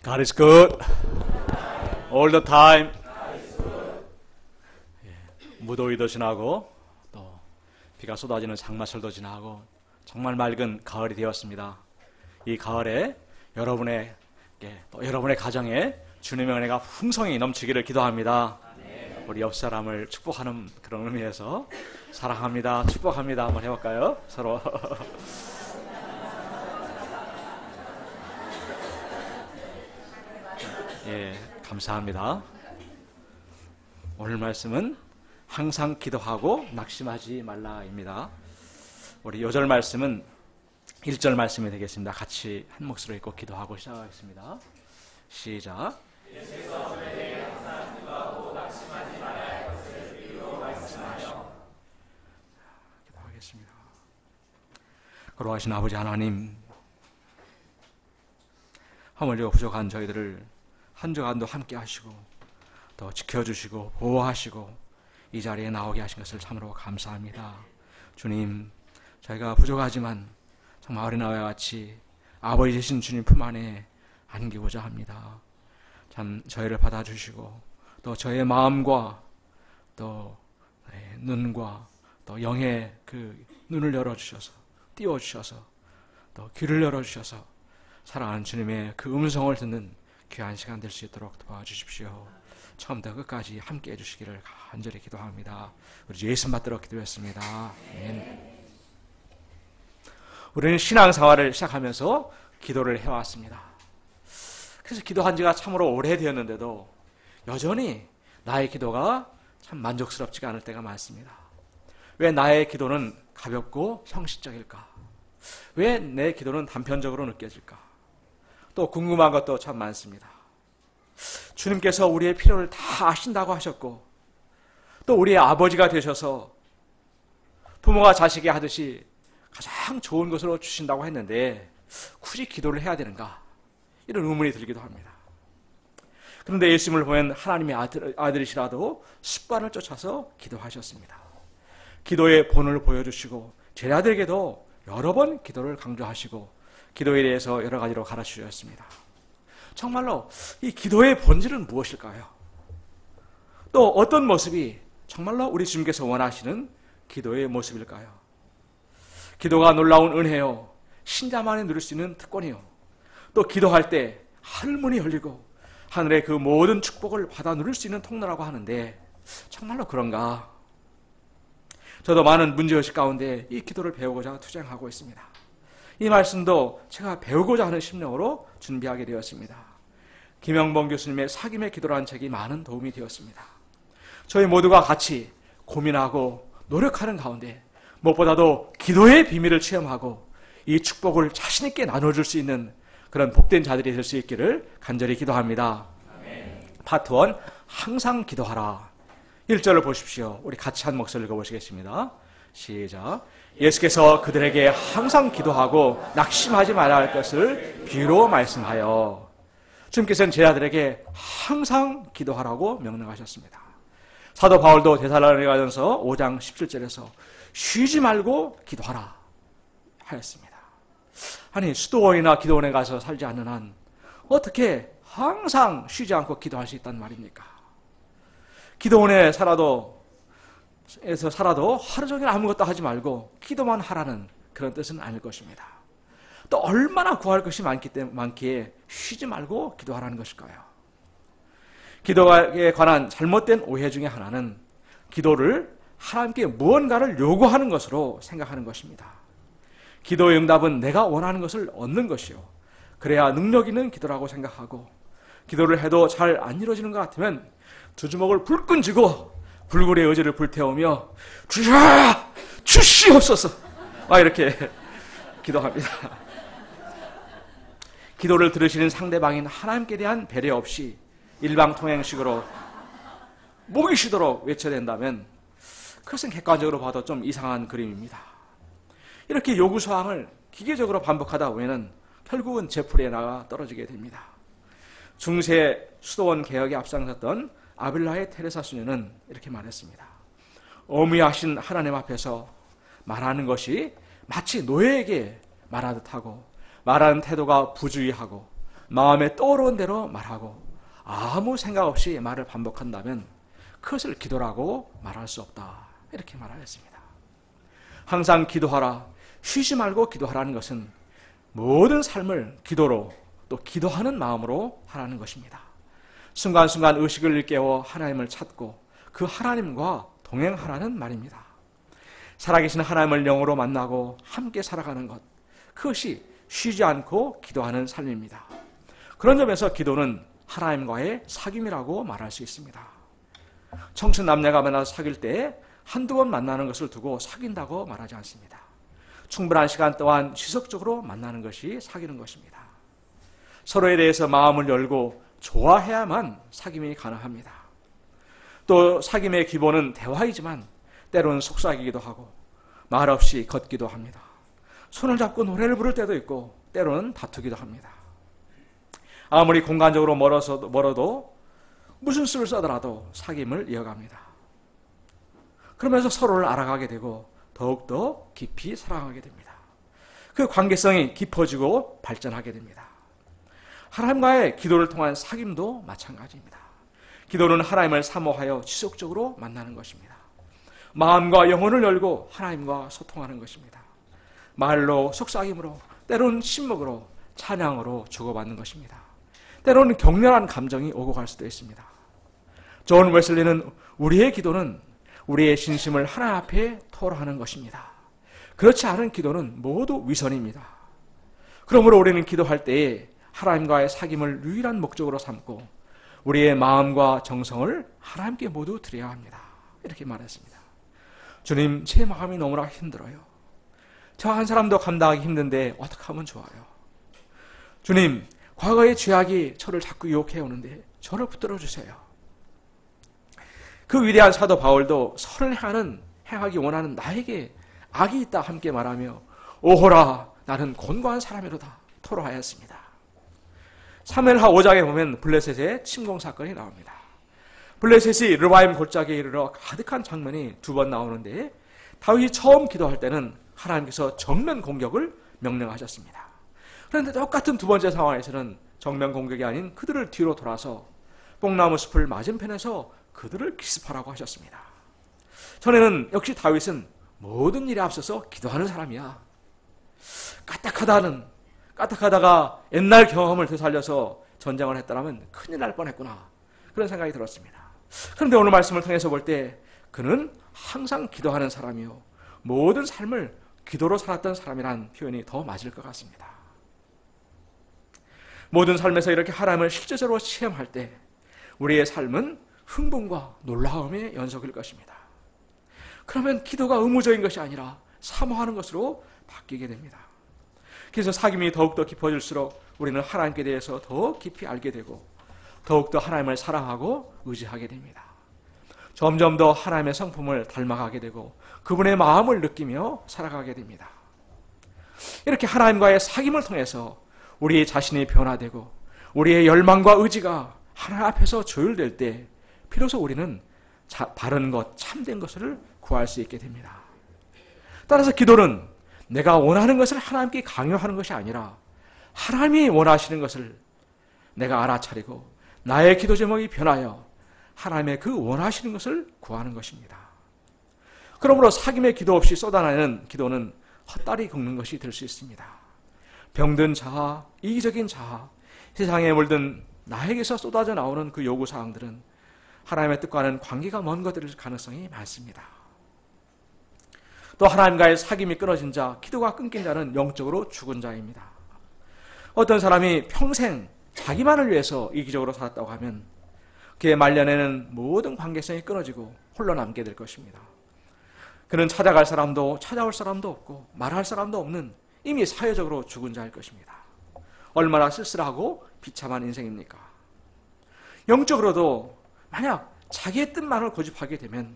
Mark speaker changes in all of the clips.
Speaker 1: God is good all the time. 무더위도 지나고 또 비가 쏟아지는 장마철도 지나고 정말 맑은 가을이 되었습니다. 이 가을에 여러분의 가정에 주님의 은혜가 풍성히 넘치기를 기도합니다. 우리 옆 사람을 축복하는 그런 의미에서 사랑합니다, 축복합니다 한번 해볼까요? 서로. 예, 감사합니다. 오늘 말씀은 항상 기도하고 낙심하지 말라입니다. 우리 요절 말씀은 1절 말씀이 되겠습니다. 같이 한 목소리로 읽고 기도하고 시작하겠습니다. 시작. 기도하겠습니다. 거룩하신 아버지 하나님, 허물리고 부족한 저희들을 한 주간도 함께 하시고 또 지켜주시고 보호하시고 이 자리에 나오게 하신 것을 참으로 감사합니다. 주님, 저희가 부족하지만 정말 어린아이와 같이 아버지 되신 주님 품 안에 안기고자 합니다. 참 저희를 받아주시고 또 저희의 마음과 또 눈과 또 영의 그 눈을 열어주셔서 띄워주셔서 또 귀를 열어주셔서 사랑하는 주님의 그 음성을 듣는 귀한 시간 될 수 있도록 도와주십시오. 처음부터 끝까지 함께 해주시기를 간절히 기도합니다. 우리 주 예수 받들어 기도했습니다. 아멘. 우리는 신앙생활을 시작하면서 기도를 해왔습니다. 그래서 기도한 지가 참으로 오래되었는데도 여전히 나의 기도가 참 만족스럽지가 않을 때가 많습니다. 왜 나의 기도는 가볍고 형식적일까? 왜 내 기도는 단편적으로 느껴질까? 또 궁금한 것도 참 많습니다. 주님께서 우리의 필요를 다 아신다고 하셨고 또 우리의 아버지가 되셔서 부모가 자식이 하듯이 가장 좋은 것으로 주신다고 했는데 굳이 기도를 해야 되는가? 이런 의문이 들기도 합니다. 그런데 예수님을 보면 하나님의 아들이시라도 습관을 쫓아서 기도하셨습니다. 기도의 본을 보여주시고 제자들에게도 여러 번 기도를 강조하시고 기도에 대해서 여러 가지로 가르치셨습니다. 정말로 이 기도의 본질은 무엇일까요? 또 어떤 모습이 정말로 우리 주님께서 원하시는 기도의 모습일까요? 기도가 놀라운 은혜요, 신자만이 누릴 수 있는 특권이요, 또 기도할 때 하늘문이 열리고 하늘의 그 모든 축복을 받아 누릴 수 있는 통로라고 하는데 정말로 그런가? 저도 많은 문제의식 가운데 이 기도를 배우고자 투쟁하고 있습니다. 이 말씀도 제가 배우고자 하는 심령으로 준비하게 되었습니다. 김영범 교수님의 사김의 기도라는 책이 많은 도움이 되었습니다. 저희 모두가 같이 고민하고 노력하는 가운데 무엇보다도 기도의 비밀을 체험하고 이 축복을 자신 있게 나눠줄 수 있는 그런 복된 자들이 될 수 있기를 간절히 기도합니다. 아멘. 파트 1, 항상 기도하라. 1절을 보십시오. 우리 같이 한 목소리 읽어보시겠습니다. 시작. 예수께서 그들에게 항상 기도하고 낙심하지 말아야 할 것을 비유로 말씀하여. 주님께서는 제자들에게 항상 기도하라고 명령하셨습니다. 사도 바울도 데살로니가전서 5장 17절에서 쉬지 말고 기도하라 하였습니다. 아니, 수도원이나 기도원에 가서 살지 않는 한 어떻게 항상 쉬지 않고 기도할 수 있단 말입니까? 기도원에 살아도 하루 종일 아무것도 하지 말고 기도만 하라는 그런 뜻은 아닐 것입니다. 또 얼마나 구할 것이 많기에 쉬지 말고 기도하라는 것일까요? 기도에 관한 잘못된 오해 중에 하나는 기도를 하나님께 무언가를 요구하는 것으로 생각하는 것입니다. 기도의 응답은 내가 원하는 것을 얻는 것이요, 그래야 능력 있는 기도라고 생각하고 기도를 해도 잘 안 이루어지는 것 같으면 두 주먹을 불끈 쥐고 불굴의 의지를 불태우며 주여 주시옵소서 막 이렇게 기도합니다. 기도를 들으시는 상대방인 하나님께 대한 배려 없이 일방통행식으로 목이 쉬도록 외쳐댄다면 그것은 객관적으로 봐도 좀 이상한 그림입니다. 이렇게 요구사항을 기계적으로 반복하다 보면 결국은 제풀에 나가 떨어지게 됩니다. 중세 수도원 개혁에 앞장섰던 아빌라의 테레사 수녀는 이렇게 말했습니다. 어미하신 하나님 앞에서 말하는 것이 마치 노예에게 말하듯 하고 말하는 태도가 부주의하고 마음에 떠오르는 대로 말하고 아무 생각 없이 말을 반복한다면 그것을 기도라고 말할 수 없다. 이렇게 말하였습니다. 항상 기도하라, 쉬지 말고 기도하라는 것은 모든 삶을 기도로 또 기도하는 마음으로 하라는 것입니다. 순간순간 의식을 일깨워 하나님을 찾고 그 하나님과 동행하라는 말입니다. 살아계신 하나님을 영으로 만나고 함께 살아가는 것, 그것이 쉬지 않고 기도하는 삶입니다. 그런 점에서 기도는 하나님과의 사귐이라고 말할 수 있습니다. 청춘 남녀가 만나서 사귈 때 한두 번 만나는 것을 두고 사귄다고 말하지 않습니다. 충분한 시간 동안 지속적으로 만나는 것이 사귀는 것입니다. 서로에 대해서 마음을 열고 좋아해야만 사귐이 가능합니다. 또 사귐의 기본은 대화이지만 때로는 속삭이기도 하고 말없이 걷기도 합니다. 손을 잡고 노래를 부를 때도 있고 때로는 다투기도 합니다. 아무리 공간적으로 멀어도 무슨 수를 써더라도 사귐을 이어갑니다. 그러면서 서로를 알아가게 되고 더욱더 깊이 사랑하게 됩니다. 그 관계성이 깊어지고 발전하게 됩니다. 하나님과의 기도를 통한 사귐도 마찬가지입니다. 기도는 하나님을 사모하여 지속적으로 만나는 것입니다. 마음과 영혼을 열고 하나님과 소통하는 것입니다. 말로, 속삭임으로, 때로는 침묵으로, 찬양으로 주고받는 것입니다. 때로는 격렬한 감정이 오고 갈 수도 있습니다. 존 웨슬리는 우리의 기도는 우리의 진심을 하나님 앞에 토로하는 것입니다. 그렇지 않은 기도는 모두 위선입니다. 그러므로 우리는 기도할 때에 하나님과의 사귐을 유일한 목적으로 삼고 우리의 마음과 정성을 하나님께 모두 드려야 합니다. 이렇게 말했습니다. 주님, 제 마음이 너무나 힘들어요. 저 한 사람도 감당하기 힘든데 어떻게 하면 좋아요? 주님, 과거의 죄악이 저를 자꾸 유혹해 오는데 저를 붙들어 주세요. 그 위대한 사도 바울도 선을 행하기 원하는 나에게 악이 있다 함께 말하며 오호라 나는 곤고한 사람이로다 토로하였습니다. 사무엘하 5장에 보면 블레셋의 침공 사건이 나옵니다. 블레셋이 르바임 골짜기에 이르러 가득한 장면이 두 번 나오는데 다윗이 처음 기도할 때는 하나님께서 정면 공격을 명령하셨습니다. 그런데 똑같은 두 번째 상황에서는 정면 공격이 아닌 그들을 뒤로 돌아서 뽕나무 숲을 맞은편에서 그들을 기습하라고 하셨습니다. 전에는 역시 다윗은 모든 일에 앞서서 기도하는 사람이야. 까딱하다가 옛날 경험을 되살려서 전쟁을 했다면 큰일 날 뻔했구나. 그런 생각이 들었습니다. 그런데 오늘 말씀을 통해서 볼 때 그는 항상 기도하는 사람이요. 모든 삶을 기도로 살았던 사람이란 표현이 더 맞을 것 같습니다. 모든 삶에서 이렇게 하나님을 실제적으로 체험할 때 우리의 삶은 흥분과 놀라움의 연속일 것입니다. 그러면 기도가 의무적인 것이 아니라 사모하는 것으로 바뀌게 됩니다. 그래서 사귐이 더욱더 깊어질수록 우리는 하나님께 대해서 더 깊이 알게 되고 더욱더 하나님을 사랑하고 의지하게 됩니다. 점점 더 하나님의 성품을 닮아가게 되고 그분의 마음을 느끼며 살아가게 됩니다. 이렇게 하나님과의 사귐을 통해서 우리 자신이 변화되고 우리의 열망과 의지가 하나님 앞에서 조율될 때 비로소 우리는 바른 것, 참된 것을 구할 수 있게 됩니다. 따라서 기도는 내가 원하는 것을 하나님께 강요하는 것이 아니라 하나님이 원하시는 것을 내가 알아차리고 나의 기도 제목이 변하여 하나님의 그 원하시는 것을 구하는 것입니다. 그러므로 사귐의 기도 없이 쏟아내는 기도는 헛다리 긁는 것이 될 수 있습니다. 병든 자아, 이기적인 자아, 세상에 물든 나에게서 쏟아져 나오는 그 요구사항들은 하나님의 뜻과는 관계가 먼 것들일 가능성이 많습니다. 또 하나님과의 사귐이 끊어진 자, 기도가 끊긴 자는 영적으로 죽은 자입니다. 어떤 사람이 평생 자기만을 위해서 이기적으로 살았다고 하면 그의 말년에는 모든 관계성이 끊어지고 홀로 남게 될 것입니다. 그는 찾아갈 사람도 찾아올 사람도 없고 말할 사람도 없는 이미 사회적으로 죽은 자일 것입니다. 얼마나 쓸쓸하고 비참한 인생입니까? 영적으로도 만약 자기의 뜻만을 고집하게 되면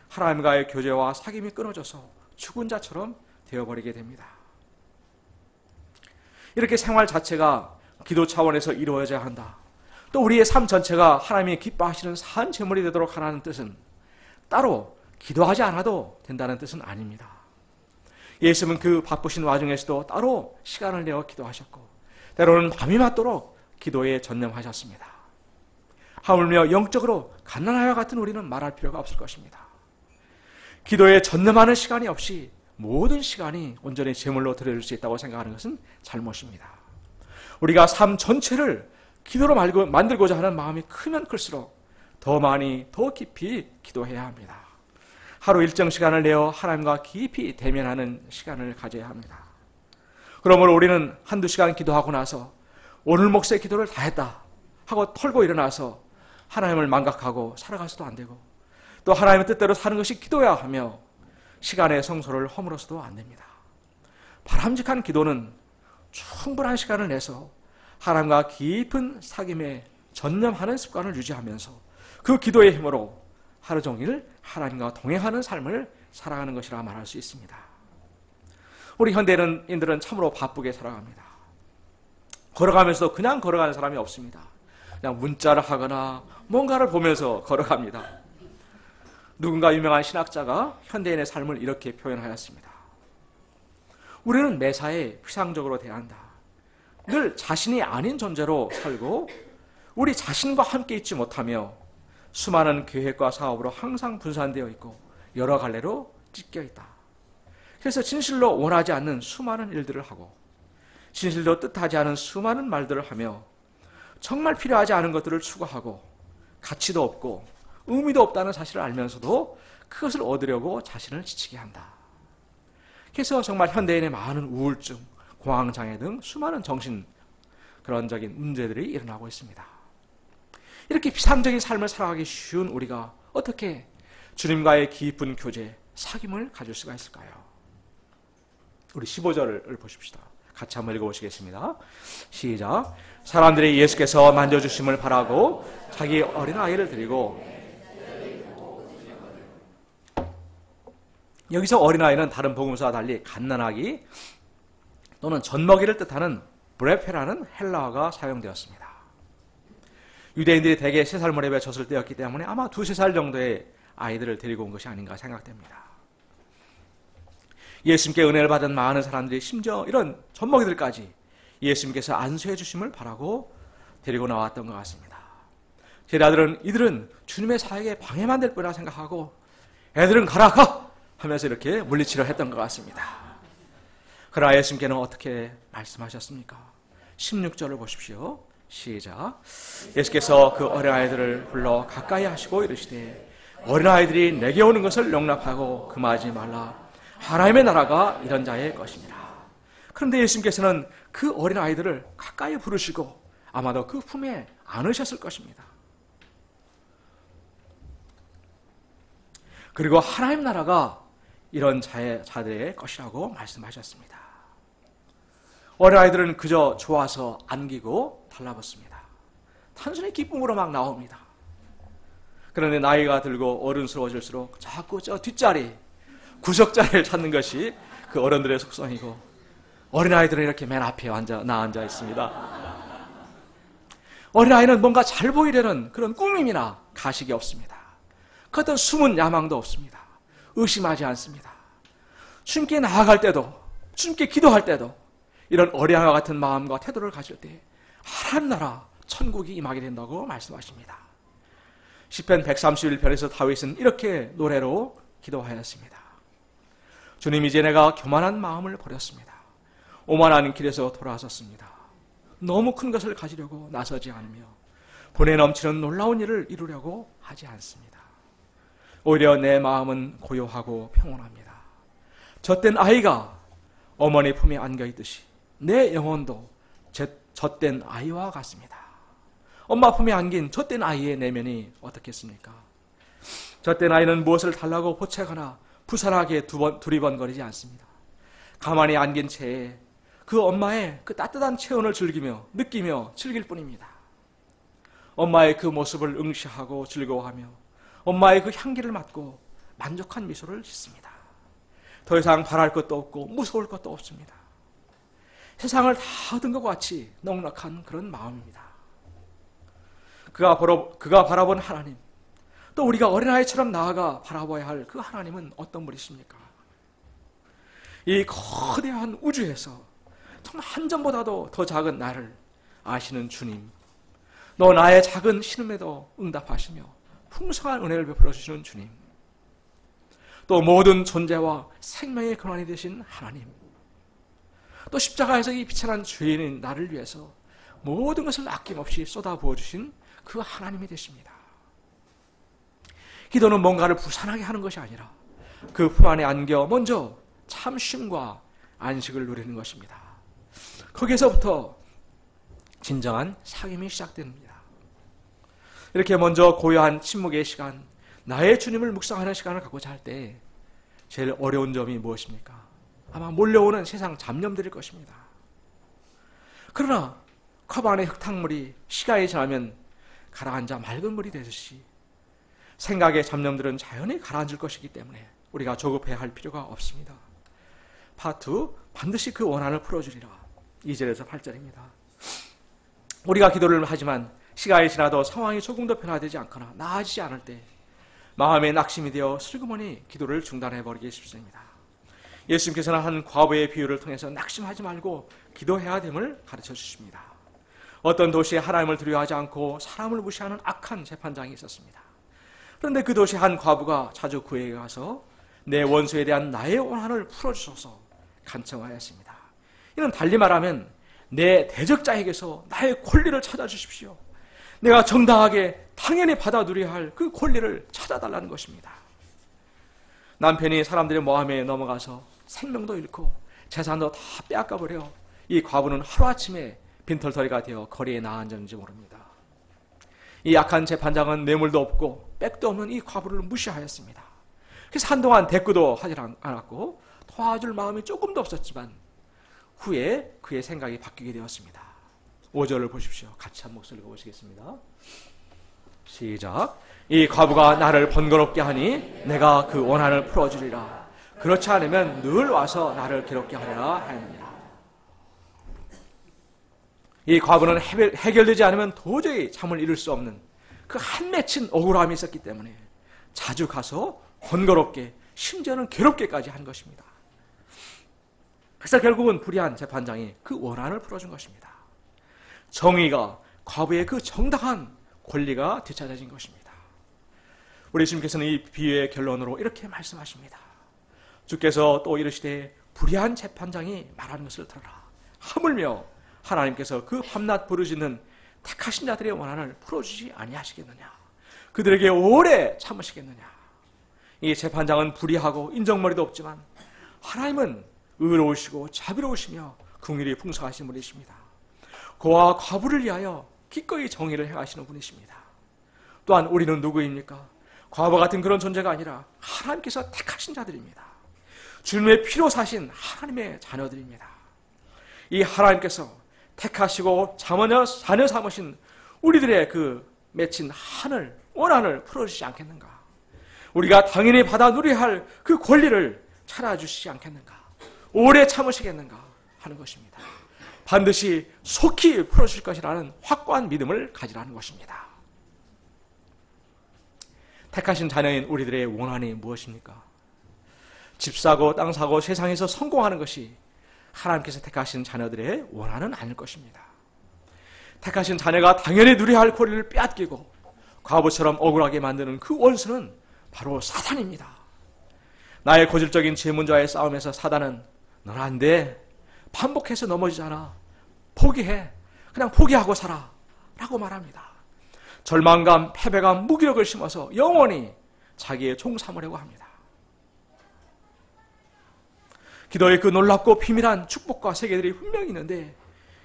Speaker 1: 하나님과의 교제와 사귐이 끊어져서 죽은 자처럼 되어버리게 됩니다. 이렇게 생활 자체가 기도 차원에서 이루어져야 한다. 또 우리의 삶 전체가 하나님이 기뻐하시는 산 제물이 되도록 하라는 뜻은 따로 기도하지 않아도 된다는 뜻은 아닙니다. 예수님은 그 바쁘신 와중에서도 따로 시간을 내어 기도하셨고 때로는 밤이 맞도록 기도에 전념하셨습니다. 하물며 영적으로 갓난아이와 같은 우리는 말할 필요가 없을 것입니다. 기도에 전념하는 시간이 없이 모든 시간이 온전히 제물로 드려질 수 있다고 생각하는 것은 잘못입니다. 우리가 삶 전체를 기도로 만들고자 하는 마음이 크면 클수록 더 많이 더 깊이 기도해야 합니다. 하루 일정 시간을 내어 하나님과 깊이 대면하는 시간을 가져야 합니다. 그러므로 우리는 한두 시간 기도하고 나서 오늘 몫의 기도를 다 했다 하고 털고 일어나서 하나님을 망각하고 살아가서도 안 되고, 또 하나님의 뜻대로 사는 것이 기도야 하며 시간의 성소를 허물어서도 안 됩니다. 바람직한 기도는 충분한 시간을 내서 하나님과 깊은 사귐에 전념하는 습관을 유지하면서 그 기도의 힘으로 하루 종일 하나님과 동행하는 삶을 살아가는 것이라 말할 수 있습니다. 우리 현대인들은 참으로 바쁘게 살아갑니다. 걸어가면서 그냥 걸어가는 사람이 없습니다. 그냥 문자를 하거나 뭔가를 보면서 걸어갑니다. 누군가 유명한 신학자가 현대인의 삶을 이렇게 표현하였습니다. 우리는 매사에 피상적으로 대한다. 늘 자신이 아닌 존재로 살고 우리 자신과 함께 있지 못하며 수많은 계획과 사업으로 항상 분산되어 있고 여러 갈래로 찢겨 있다. 그래서 진실로 원하지 않는 수많은 일들을 하고 진실로 뜻하지 않은 수많은 말들을 하며 정말 필요하지 않은 것들을 추구하고 가치도 없고 의미도 없다는 사실을 알면서도 그것을 얻으려고 자신을 지치게 한다. 그래서 정말 현대인의 많은 우울증, 공황장애 등 수많은 정신 그런적인 문제들이 일어나고 있습니다. 이렇게 비상적인 삶을 살아가기 쉬운 우리가 어떻게 주님과의 깊은 교제, 사귐을 가질 수가 있을까요? 우리 15절을 보십시다. 같이 한번 읽어보시겠습니다. 시작. 사람들이 예수께서 만져주심을 바라고 자기 어린아이를 데리고, 여기서 어린아이는 다른 복음서와 달리 갓난아기 또는 젖먹이를 뜻하는 브레페라는 헬라어가 사용되었습니다. 유대인들이 대개 3살 무렵에 젖을 떼었기 때문에 아마 2-3살 정도의 아이들을 데리고 온 것이 아닌가 생각됩니다. 예수님께 은혜를 받은 많은 사람들이 심지어 이런 젖먹이들까지 예수님께서 안수해 주심을 바라고 데리고 나왔던 것 같습니다. 제자들은 이들은 주님의 사역에 방해만 될 뿐이라 생각하고 애들은 가라 하면서 이렇게 물리치려 했던 것 같습니다. 그러나 예수님께는 어떻게 말씀하셨습니까? 16절을 보십시오. 시작. 예수께서 그 어린아이들을 불러 가까이 하시고 이르시되 어린아이들이 내게 오는 것을 용납하고 금하지 말라. 하나님의 나라가 이런 자의 것입니다. 그런데 예수님께서는 그 어린아이들을 가까이 부르시고 아마도 그 품에 안으셨을 것입니다. 그리고 하나님 나라가 이런 자들의 것이라고 말씀하셨습니다. 어린아이들은 그저 좋아서 안기고 달라붙습니다. 단순히 기쁨으로 막 나옵니다. 그런데 나이가 들고 어른스러워질수록 자꾸 저 뒷자리, 구석자리를 찾는 것이 그 어른들의 속성이고 어린아이들은 이렇게 맨 앞에 나앉아 있습니다. 어린아이는 뭔가 잘 보이려는 그런 꾸밈이나 가식이 없습니다. 그 어떤 숨은 야망도 없습니다. 의심하지 않습니다. 주님께 나아갈 때도, 주님께 기도할 때도 이런 어린아이와 같은 마음과 태도를 가질 때 하나님 나라, 천국이 임하게 된다고 말씀하십니다. 시편 131편에서 다윗은 이렇게 노래로 기도하였습니다. 주님, 이제 내가 교만한 마음을 버렸습니다. 오만한 길에서 돌아섰습니다. 너무 큰 것을 가지려고 나서지 않으며 본에 넘치는 놀라운 일을 이루려고 하지 않습니다. 오히려 내 마음은 고요하고 평온합니다. 젖된 아이가 어머니 품에 안겨있듯이 내 영혼도 젖된 아이와 같습니다. 엄마 품에 안긴 젖된 아이의 내면이 어떻겠습니까? 젖된 아이는 무엇을 달라고 보채거나 부산하게 두리번거리지 않습니다. 가만히 안긴 채에 그 엄마의 그 따뜻한 체온을 느끼며 즐길 뿐입니다. 엄마의 그 모습을 응시하고 즐거워하며 엄마의 그 향기를 맡고 만족한 미소를 짓습니다. 더 이상 바랄 것도 없고 무서울 것도 없습니다. 세상을 다 얻은 것 같이 넉넉한 그런 마음입니다. 그가 바라본 하나님, 또 우리가 어린아이처럼 나아가 바라봐야 할 그 하나님은 어떤 분이십니까? 이 거대한 우주에서 정말 한 점보다도 더 작은 나를 아시는 주님, 또 나의 작은 신음에도 응답하시며 풍성한 은혜를 베풀어 주시는 주님, 또 모든 존재와 생명의 근원이 되신 하나님, 또 십자가에서 이 비천한 죄인인 나를 위해서 모든 것을 아낌없이 쏟아부어 주신 그 하나님이 되십니다. 기도는 뭔가를 부산하게 하는 것이 아니라 그 품 안에 안겨 먼저 참 쉼과 안식을 누리는 것입니다. 거기에서부터 진정한 상임이 시작됩니다. 이렇게 먼저 고요한 침묵의 시간, 나의 주님을 묵상하는 시간을 갖고자 할 때 제일 어려운 점이 무엇입니까? 아마 몰려오는 세상 잡념들일 것입니다. 그러나 컵 안의 흙탕물이 시간이 지나면 가라앉아 맑은 물이 되듯이 생각의 잡념들은 자연히 가라앉을 것이기 때문에 우리가 조급해할 필요가 없습니다. 파트 2, 반드시 그 원한을 풀어주리라. 2절에서 8절입니다. 우리가 기도를 하지만 시간이 지나도 상황이 조금 더 변화되지 않거나 나아지지 않을 때 마음에 낙심이 되어 슬그머니 기도를 중단해버리기 쉽습니다. 예수님께서는 한 과부의 비유를 통해서 낙심하지 말고 기도해야 됨을 가르쳐 주십니다. 어떤 도시에 하나님을 두려워하지 않고 사람을 무시하는 악한 재판장이 있었습니다. 그런데 그 도시 한 과부가 자주 그에게 가서 내 원수에 대한 나의 원한을 풀어주소서 간청하였습니다. 이는 달리 말하면 내 대적자에게서 나의 권리를 찾아주십시오. 내가 정당하게 당연히 받아 누려야 할 그 권리를 찾아달라는 것입니다. 남편이 사람들의 모함에 넘어가서 생명도 잃고 재산도 다 빼앗겨버려 이 과부는 하루아침에 빈털터리가 되어 거리에 나앉았는지 모릅니다. 이 악한 재판장은 뇌물도 없고 백도 없는 이 과부를 무시하였습니다. 그래서 한동안 대꾸도 하지 않았고 도와줄 마음이 조금도 없었지만 후에 그의 생각이 바뀌게 되었습니다. 5절을 보십시오. 같이 한 목소리 읽어보시겠습니다. 시작. 이 과부가 나를 번거롭게 하니 내가 그 원한을 풀어주리라. 그렇지 않으면 늘 와서 나를 괴롭게 하리라 하였느니라. 이 과부는 해결되지 않으면 도저히 잠을 이룰 수 없는 그 한 맺힌 억울함이 있었기 때문에 자주 가서 번거롭게 심지어는 괴롭게까지 한 것입니다. 그래서 결국은 불의한 재판장이 그 원한을 풀어준 것입니다. 정의가 과부의 그 정당한 권리가 되찾아진 것입니다. 우리 주님께서는 이 비유의 결론으로 이렇게 말씀하십니다. 주께서 또 이르시되 불의한 재판장이 말하는 것을 들어라. 하물며 하나님께서 그 밤낮 부르짖는 택하신 자들의 원한을 풀어주지 아니하시겠느냐. 그들에게 오래 참으시겠느냐. 이 재판장은 불의하고 인정머리도 없지만 하나님은 의로우시고 자비로우시며 긍휼이 풍성하신 분이십니다. 그와 과부를 위하여 기꺼이 정의를 행하시는 분이십니다. 또한 우리는 누구입니까? 과부 같은 그런 존재가 아니라 하나님께서 택하신 자들입니다. 주님의 피로 사신 하나님의 자녀들입니다. 이 하나님께서 택하시고 자녀 삼으신 우리들의 그 맺힌 한을 원한을 풀어주시지 않겠는가? 우리가 당연히 받아 누려야 할 그 권리를 찾아주시지 않겠는가? 오래 참으시겠는가 하는 것입니다. 반드시 속히 풀어주실 것이라는 확고한 믿음을 가지라는 것입니다. 택하신 자녀인 우리들의 원한이 무엇입니까? 집 사고 땅 사고 세상에서 성공하는 것이 하나님께서 택하신 자녀들의 원한은 아닐 것입니다. 택하신 자녀가 당연히 누려야 할 권리를 빼앗기고 과부처럼 억울하게 만드는 그 원수는 바로 사탄입니다. 나의 고질적인 질문자의 싸움에서 사단은 넌 안 돼. 반복해서 넘어지잖아. 포기해. 그냥 포기하고 살아. 라고 말합니다. 절망감, 패배감, 무기력을 심어서 영원히 자기의 종 삼으려고 합니다. 기도의 그 놀랍고 비밀한 축복과 세계들이 분명히 있는데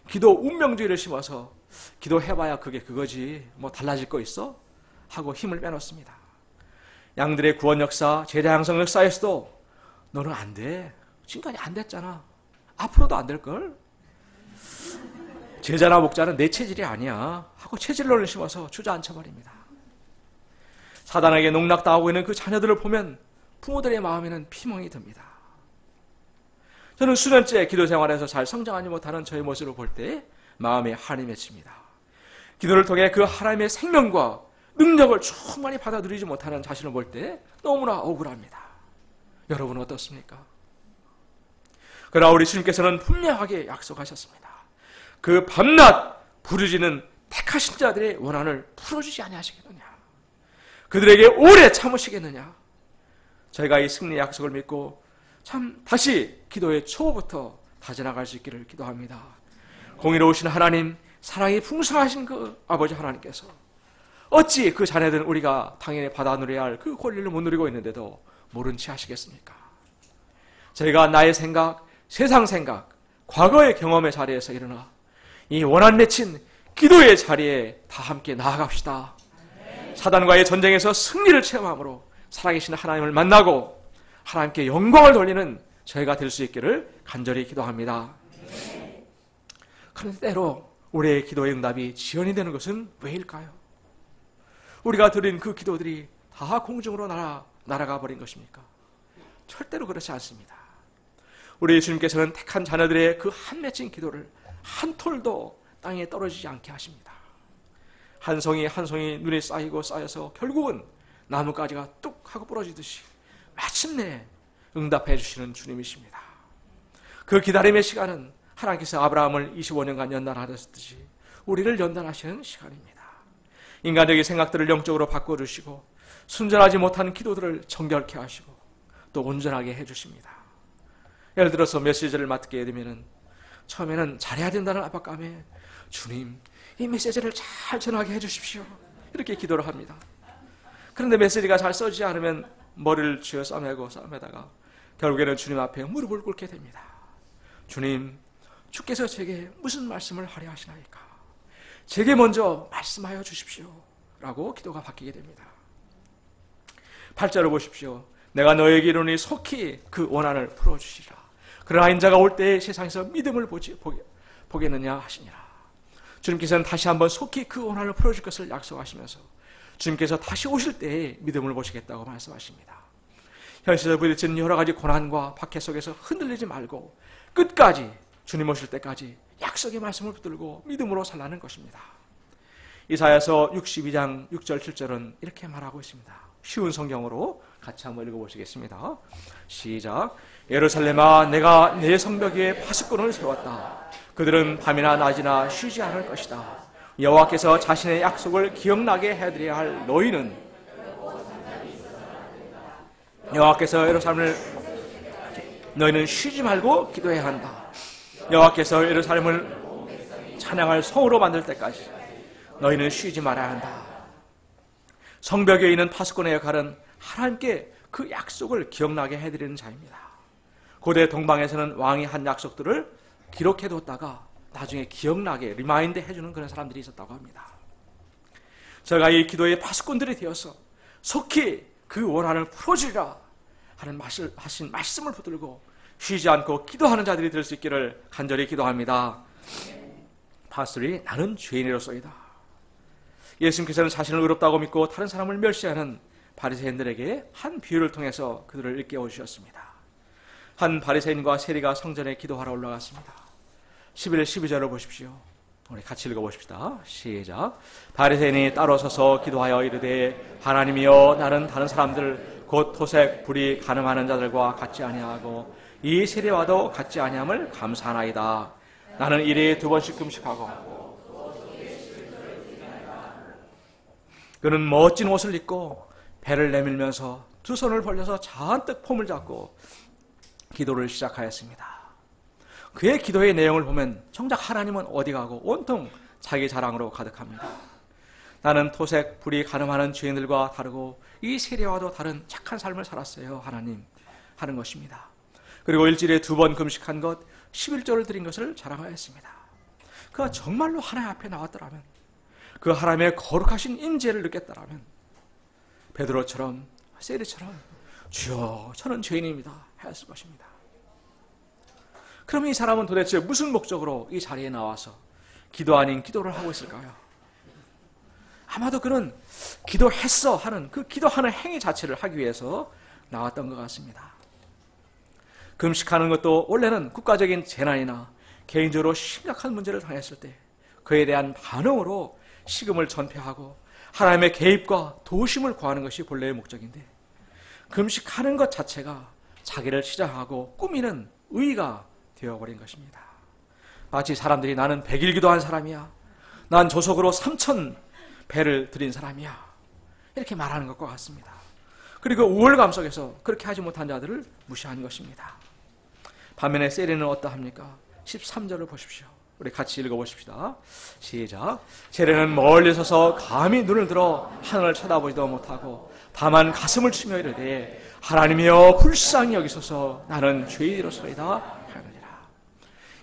Speaker 1: 기도 운명주의를 심어서 기도해봐야 그게 그거지 뭐 달라질 거 있어? 하고 힘을 빼놓습니다. 양들의 구원 역사, 제자 양성 역사에서도 너는 안 돼. 지금까지 안 됐잖아. 앞으로도 안 될걸? 제자나 목자는 내 체질이 아니야 하고 체질론을 심어서 주저앉혀버립니다. 사단에게 농락당하고 있는 그 자녀들을 보면 부모들의 마음에는 피멍이 듭니다. 저는 수년째 기도 생활에서 잘 성장하지 못하는 저의 모습을 볼 때 마음에 한이 맺힙니다. 기도를 통해 그 하나님의 생명과 능력을 충분히 받아들이지 못하는 자신을 볼 때 너무나 억울합니다. 여러분은 어떻습니까? 그러나 우리 주님께서는 분명하게 약속하셨습니다. 그 밤낮 부르짖는 택하신 자들의 원한을 풀어주지 아니하시겠느냐? 그들에게 오래 참으시겠느냐? 저희가 이 승리의 약속을 믿고 참 다시 기도의 초부터 다져나갈 수 있기를 기도합니다. 공의로우신 하나님, 사랑이 풍성하신 그 아버지 하나님께서 어찌 그 자녀들은 우리가 당연히 받아 누려야 할 그 권리를 못 누리고 있는데도 모른 채 하시겠습니까? 저희가 나의 생각, 세상 생각, 과거의 경험의 자리에서 일어나 이 원한 맺힌 기도의 자리에 다 함께 나아갑시다. 사단과의 전쟁에서 승리를 체험함으로 살아계신 하나님을 만나고 하나님께 영광을 돌리는 저희가 될 수 있기를 간절히 기도합니다. 그런데 때로 우리의 기도의 응답이 지연이 되는 것은 왜일까요? 우리가 드린 그 기도들이 다 공중으로 날아가 버린 것입니까? 절대로 그렇지 않습니다. 우리 주님께서는 택한 자녀들의 그 한 맺힌 기도를 한 톨도 땅에 떨어지지 않게 하십니다. 한 송이 한 송이 눈에 쌓이고 쌓여서 결국은 나뭇가지가 뚝 하고 부러지듯이 마침내 응답해 주시는 주님이십니다. 그 기다림의 시간은 하나님께서 아브라함을 25년간 연단하셨듯이 우리를 연단하시는 시간입니다. 인간적인 생각들을 영적으로 바꿔주시고 순전하지 못한 기도들을 정결케 하시고 또 온전하게 해주십니다. 예를 들어서 메시지를 맡게 되면 처음에는 잘해야 된다는 압박감에 주님, 이 메시지를 잘 전하게 해주십시오. 이렇게 기도를 합니다. 그런데 메시지가 잘 써지지 않으면 머리를 쥐어 싸매다가 결국에는 주님 앞에 무릎을 꿇게 됩니다. 주님, 주께서 제게 무슨 말씀을 하려 하시나이까? 제게 먼저 말씀하여 주십시오. 라고 기도가 바뀌게 됩니다. 8절을 보십시오. 내가 너에게 이르노니 속히 그 원한을 풀어주시리라. 그러나 인자가 올 때에 세상에서 믿음을 보겠느냐 하시니라. 주님께서는 다시 한번 속히 그 원한을 풀어줄 것을 약속하시면서 주님께서 다시 오실 때에 믿음을 보시겠다고 말씀하십니다. 현실에서 부딪히는 여러 가지 고난과 박해 속에서 흔들리지 말고 끝까지 주님 오실 때까지 약속의 말씀을 붙들고 믿음으로 살라는 것입니다. 이사야서 62장 6절 7절은 이렇게 말하고 있습니다. 쉬운 성경으로 같이 한번 읽어보시겠습니다. 시작. 예루살렘아, 내가 내 성벽 위에 파수꾼을 세웠다. 그들은 밤이나 낮이나 쉬지 않을 것이다. 여호와께서 자신의 약속을 기억나게 해드려야 할 너희는 여호와께서 예루살렘을 너희는 쉬지 말고 기도해야 한다. 여호와께서 예루살렘을 찬양할 성으로 만들 때까지 너희는 쉬지 말아야 한다. 성벽 위에 있는 파수꾼의 역할은 하나님께 그 약속을 기억나게 해드리는 자입니다. 고대 동방에서는 왕이 한 약속들을 기록해뒀다가 나중에 기억나게 리마인드 해주는 그런 사람들이 있었다고 합니다. 제가 이 기도의 파수꾼들이 되어서 속히 그 원한을 풀어주리라 하신 말씀을 붙들고 쉬지 않고 기도하는 자들이 될 수 있기를 간절히 기도합니다. 파스리, 나는 죄인이로소이다. 예수님께서는 자신을 의롭다고 믿고 다른 사람을 멸시하는 바리새인들에게 한 비유를 통해서 그들을 일깨워 주셨습니다. 한 바리새인과 세리가 성전에 기도하러 올라갔습니다. 11, 12절을 보십시오. 우리 같이 읽어보십시다. 시작. 바리새인이 따로 서서 기도하여 이르되 하나님이여, 나는 다른 사람들 곧 토색, 불이 간음하는 자들과 같지 아니하고 이 세리와도 같지 아니함을 감사하나이다. 나는 일에 2번씩 금식하고. 그는 멋진 옷을 입고 배를 내밀면서 두 손을 벌려서 잔뜩 폼을 잡고 기도를 시작하였습니다. 그의 기도의 내용을 보면 정작 하나님은 어디 가고 온통 자기 자랑으로 가득합니다. 나는 토색, 불이 간음하는 죄인들과 다르고 이 세리와도 다른 착한 삶을 살았어요, 하나님 하는 것입니다. 그리고 일주일에 2번 금식한 것, 11조를 드린 것을 자랑하였습니다. 그가 정말로 하나님 앞에 나왔더라면, 그 하나님의 거룩하신 임재를 느꼈더라면 베드로처럼 세리처럼 주여, 저는 죄인입니다 했을 것입니다. 그럼 이 사람은 도대체 무슨 목적으로 이 자리에 나와서 기도 아닌 기도를 하고 있을까요? 아마도 그는 기도했어 하는 그 기도하는 행위 자체를 하기 위해서 나왔던 것 같습니다. 금식하는 것도 원래는 국가적인 재난이나 개인적으로 심각한 문제를 당했을 때 그에 대한 반응으로 식음을 전폐하고 하나님의 개입과 도우심을 구하는 것이 본래의 목적인데, 금식하는 것 자체가 자기를 치장하고 꾸미는 의의가 되어버린 것입니다. 마치 사람들이 나는 100일 기도한 사람이야, 난 조석으로 3,000배를 드린 사람이야. 이렇게 말하는 것과 같습니다. 그리고 우월감 속에서 그렇게 하지 못한 자들을 무시한 것입니다. 반면에 세리는 어떠합니까? 13절을 보십시오. 우리 같이 읽어보십시다. 시작. 세리는 멀리 서서 감히 눈을 들어 하늘을 쳐다보지도 못하고 다만 가슴을 치며 이르되 하나님이여 불쌍히 여기소서 나는 죄인이로소이다 하느니라.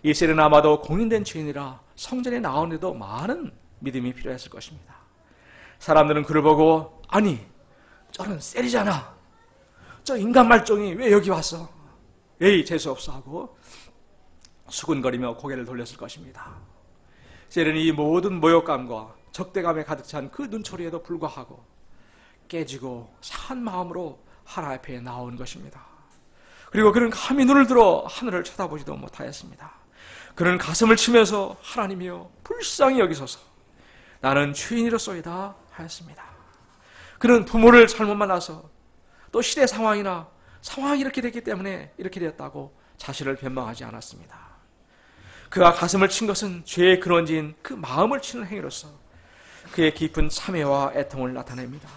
Speaker 1: 이 세리는 아마도 공인된 죄인이라 성전에 나오는데도 많은 믿음이 필요했을 것입니다. 사람들은 그를 보고 아니 저는 세리잖아. 저 인간 말종이 왜 여기 왔어? 에이 재수없어 하고 수군거리며 고개를 돌렸을 것입니다. 세리는 이 모든 모욕감과 적대감에 가득 찬 그 눈초리에도 불구하고 깨지고 상한 마음으로 하나님 앞에 나온 것입니다. 그리고 그는 감히 눈을 들어 하늘을 쳐다보지도 못하였습니다. 그는 가슴을 치면서 하나님이여 불쌍히 여기소서 나는 죄인이로소이다 하였습니다. 그는 부모를 잘못 만나서 또 시대 상황이나 상황이 이렇게 됐기 때문에 이렇게 되었다고 자신을 변명하지 않았습니다. 그가 가슴을 친 것은 죄의 근원지인 그 마음을 치는 행위로서 그의 깊은 참회와 애통을 나타냅니다.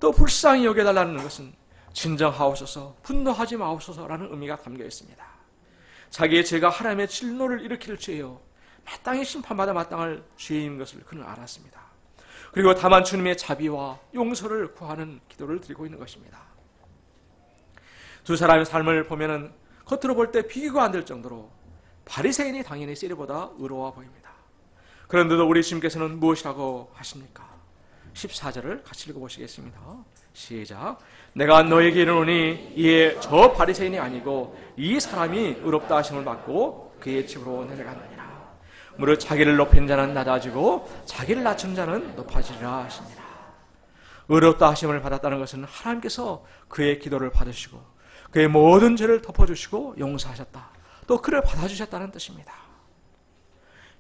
Speaker 1: 또 불쌍히 여겨달라는 것은 진정하옵소서 분노하지 마옵소서라는 의미가 담겨 있습니다. 자기의 죄가 하나님의 진노를 일으킬 죄요 마땅히 심판받아 마땅할 죄인 것을 그는 알았습니다. 그리고 다만 주님의 자비와 용서를 구하는 기도를 드리고 있는 것입니다. 두 사람의 삶을 보면은 겉으로 볼 때 비교가 안 될 정도로 바리새인이 당연히 세리보다 의로워 보입니다. 그런데도 우리 주님께서는 무엇이라고 하십니까? 14절을 같이 읽어보시겠습니다. 시작. 내가 너에게 이르노니 이에 저 바리새인이 아니고 이 사람이 의롭다 하심을 받고 그의 집으로 내려가느니라. 무릇 자기를 높인 자는 낮아지고 자기를 낮춘 자는 높아지리라 하시니라. 의롭다 하심을 받았다는 것은 하나님께서 그의 기도를 받으시고 그의 모든 죄를 덮어주시고 용서하셨다. 또 그를 받아주셨다는 뜻입니다.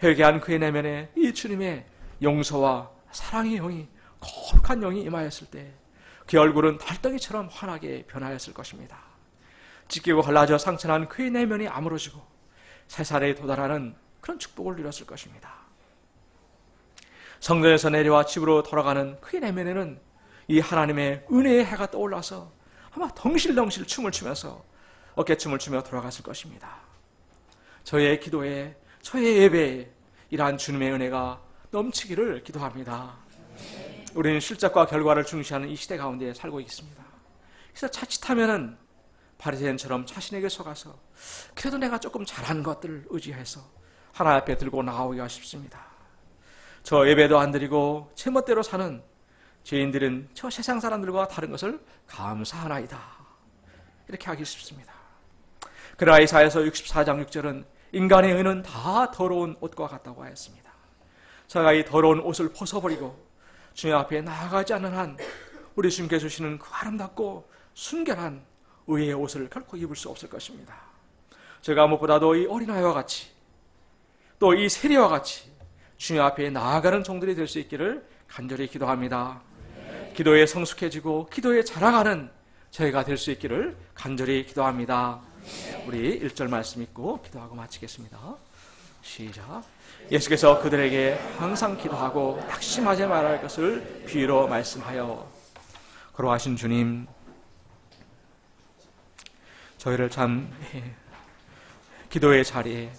Speaker 1: 회개한 그의 내면에 이 주님의 용서와 사랑의 영이 거룩한 영이 임하였을 때 그 얼굴은 달덩이처럼 환하게 변하였을 것입니다. 찢기고 갈라져 상처난 그의 내면이 아물어지고 새살에 도달하는 그런 축복을 누렸을 것입니다. 성전에서 내려와 집으로 돌아가는 그의 내면에는 이 하나님의 은혜의 해가 떠올라서 아마 덩실덩실 춤을 추면서 어깨춤을 추며 돌아갔을 것입니다. 저의 기도에 저의 예배에 이러한 주님의 은혜가 넘치기를 기도합니다. 우리는 실적과 결과를 중시하는 이 시대 가운데 살고 있습니다. 그래서 자칫하면은 바리새인처럼 자신에게 속아서 그래도 내가 조금 잘한 것들을 의지해서 하나님 앞에 들고 나오기가 쉽습니다. 저 예배도 안 드리고 제 멋대로 사는 죄인들은 저 세상 사람들과 다른 것을 감사하나이다. 이렇게 하기 쉽습니다. 그러나 이사야서 64장 6절은 인간의 의는 다 더러운 옷과 같다고 하였습니다. 제가 이 더러운 옷을 벗어버리고 주님 앞에 나아가지 않는 한 우리 주님께서 주시는 그 아름답고 순결한 의의 옷을 결코 입을 수 없을 것입니다. 제가 무엇보다도 이 어린아이와 같이 또 이 세리와 같이 주님 앞에 나아가는 종들이 될 수 있기를 간절히 기도합니다. 기도에 성숙해지고 기도에 자라가는 저희가 될 수 있기를 간절히 기도합니다. 우리 1절 말씀 읽고 기도하고 마치겠습니다. 시작. 예수께서 그들에게 항상 기도하고 낙심하지 말아야 할 것을 비유로 말씀하여 걸어가신 주님, 저희를 참 기도의 자리에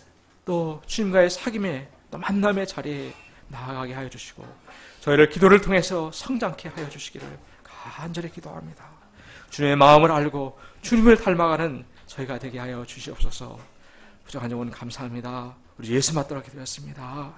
Speaker 1: 또 주님과의 사귐의 또 만남의 자리에 나아가게 하여 주시고 저희를 기도를 통해서 성장케 하여 주시기를 간절히 기도합니다. 주님의 마음을 알고 주님을 닮아가는 저희가 되게 하여 주시옵소서. 부족한 영혼 감사합니다. 우리 예수 맞도록 기도했습니다.